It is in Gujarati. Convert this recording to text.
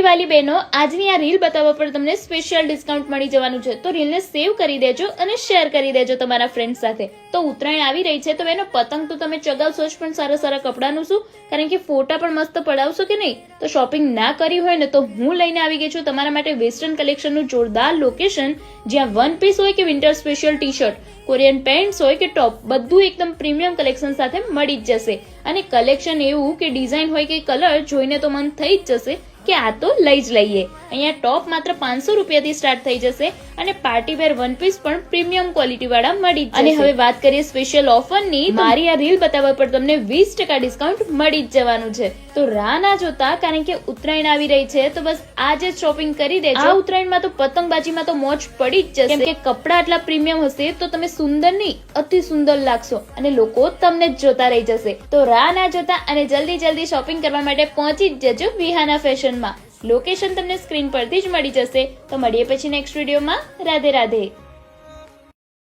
મારી વાલી બહેનો, આજની આ રીલ બતાવવા પર તમને સ્પેશિયલ ડિસ્કાઉન્ટ મળી જવાનું છે, તો રીલને સેવ કરી દેજો અને શેર કરી દેજો તમારા ફ્રેન્ડ સાથે. તો ઉત્તરાયણ આવી રહી છે, તો બહેનો પતંગ તો તમે ચગાવશો જ, પણ સારા સારા કપડાનું શું? કારણ કે ફોટા પણ મસ્ત પડાવશો કે નહીં? તો શોપિંગ ના કરી હોય ને તો હું લઈને આવી ગઈ છું તમારા માટે વેસ્ટર્ન કલેક્શનનું જોરદાર લોકેશન, જ્યાં વન પીસ હોય કે winter special T shirt, Korean pants હોય કે ટોપ, બધું એકદમ પ્રીમિયમ કલેક્શન સાથે મળી જ જશે. અને કલેક્શન એવું કે ડિઝાઇન હોય કે કલર જોઈને તો મન થઈ જ જશે કે આ તો લઈ જ લઈએ. અહીંયા ટોપ માત્ર 500 રૂપિયાથી સ્ટાર્ટ થઈ જશે અને પાર્ટી વેર વન પીસ પણ પ્રીમિયમ ક્વોલિટી વાળા મળી જ જશે. અને હવે વાત કરીએ સ્પેશિયલ ઓફરની, મારી આ રીલ બતાવવા પર તમને 20% ડિસ્કાઉન્ટ મળી જ જવાનું છે. તો રાહ ના જોતા, કારણ કે ઉત્તરાયણ આવી રહી છે, તો બસ આજે જ શોપિંગ કરી દેજો. આ ઉત્તરાયણમાં તો પતંગબાજીમાં તો મોજ પડી જ જશે, કેમ કે કપડા આટલા પ્રીમિયમ હશે તો તમે સુંદર નહીં અતિ સુંદર લાગશો અને લોકો તમને જ જોતા રહી જશે. તો રાહ ના જોતા અને જલ્દી શોપિંગ કરવા માટે પહોંચી જ જજો વિહાના ફેશનમાં. લોકેશન તમને સ્ક્રીન પરથી જ મળી જશે. તો મળીએ પછી નેક્સ્ટ વિડીયોમાં. રાધે રાધે.